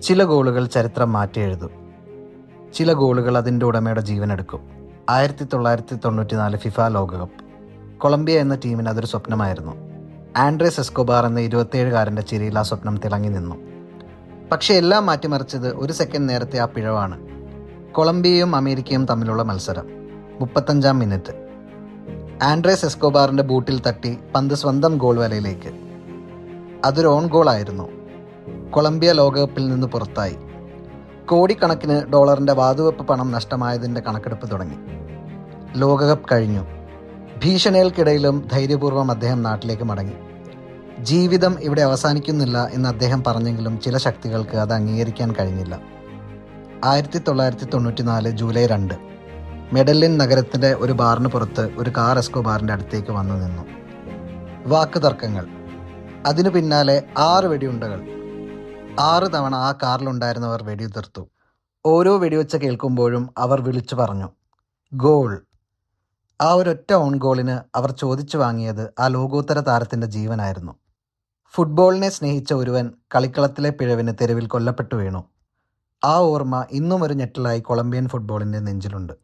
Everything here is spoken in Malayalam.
ചില ഗോളുകൾ ചരിത്രം മാറ്റിയെഴുതും. ചില ഗോളുകൾ അതിൻ്റെ ഉടമയുടെ ജീവനെടുക്കും. 1994 ഫിഫ ലോകകപ്പ്. കൊളംബിയ എന്ന ടീമിന് അതൊരു സ്വപ്നമായിരുന്നു. ആൻഡ്രേസ് എസ്കോബാർ എന്ന 27-കാരൻ്റെ ചിരിയിൽ ആ സ്വപ്നം തിളങ്ങി നിന്നു. പക്ഷേ എല്ലാം മാറ്റിമറിച്ചത് ഒരു സെക്കൻഡ് നേരത്തെ ആ പിഴവാണ്. കൊളംബിയയും അമേരിക്കയും തമ്മിലുള്ള മത്സരം. 35-ാം മിനിറ്റ്. ആൻഡ്രേസ് എസ്കോബാറിൻ്റെ ബൂട്ടിൽ തട്ടി പന്ത് സ്വന്തം ഗോൾ വലയിലേക്ക്. അതൊരു ഓൺ ഗോളായിരുന്നു. കൊളംബിയ ലോകകപ്പിൽ നിന്ന് പുറത്തായി. കോടിക്കണക്കിന് ഡോളറിൻ്റെ വാതുവെപ്പ് പണം നഷ്ടമായതിൻ്റെ കണക്കെടുപ്പ് തുടങ്ങി. ലോകകപ്പ് കഴിഞ്ഞു. ഭീഷണികൾക്കിടയിലും ധൈര്യപൂർവ്വം അദ്ദേഹം നാട്ടിലേക്ക് മടങ്ങി. ജീവിതം ഇവിടെ അവസാനിക്കുന്നില്ല എന്ന് അദ്ദേഹം പറഞ്ഞെങ്കിലും ചില ശക്തികൾക്ക് അത് അംഗീകരിക്കാൻ കഴിഞ്ഞില്ല. 1994 ജൂലൈ 2 മെഡലിൻ നഗരത്തിൻ്റെ ഒരു ബാറിന് പുറത്ത് ഒരു കാർ എസ്കോബാറിൻ്റെ അടുത്തേക്ക് വന്നു നിന്നു. വാക്ക് തർക്കങ്ങൾ. അതിനു പിന്നാലെ 6 വെടിയുണ്ടകൾ. 6 തവണ ആ കാറിലുണ്ടായിരുന്നവർ വെടിയുതിർത്തു. ഓരോ വെടിവെച്ച കേൾക്കുമ്പോഴും അവർ വിളിച്ചു പറഞ്ഞു, ഗോൾ. ആ ഒരൊറ്റ ഓൺ ഗോളിന് അവർ ചോദിച്ചു വാങ്ങിയത് ആ ലോകോത്തര താരത്തിൻ്റെ ജീവനായിരുന്നു. ഫുട്ബോളിനെ സ്നേഹിച്ച ഒരുവൻ കളിക്കളത്തിലെ പിഴവിന് തെരുവിൽ കൊല്ലപ്പെട്ടു വീണു. ആ ഓർമ്മ ഇന്നും ഒരു ഞെട്ടലായി കൊളംബിയൻ ഫുട്ബോളിൻ്റെ നെഞ്ചിലുണ്ട്.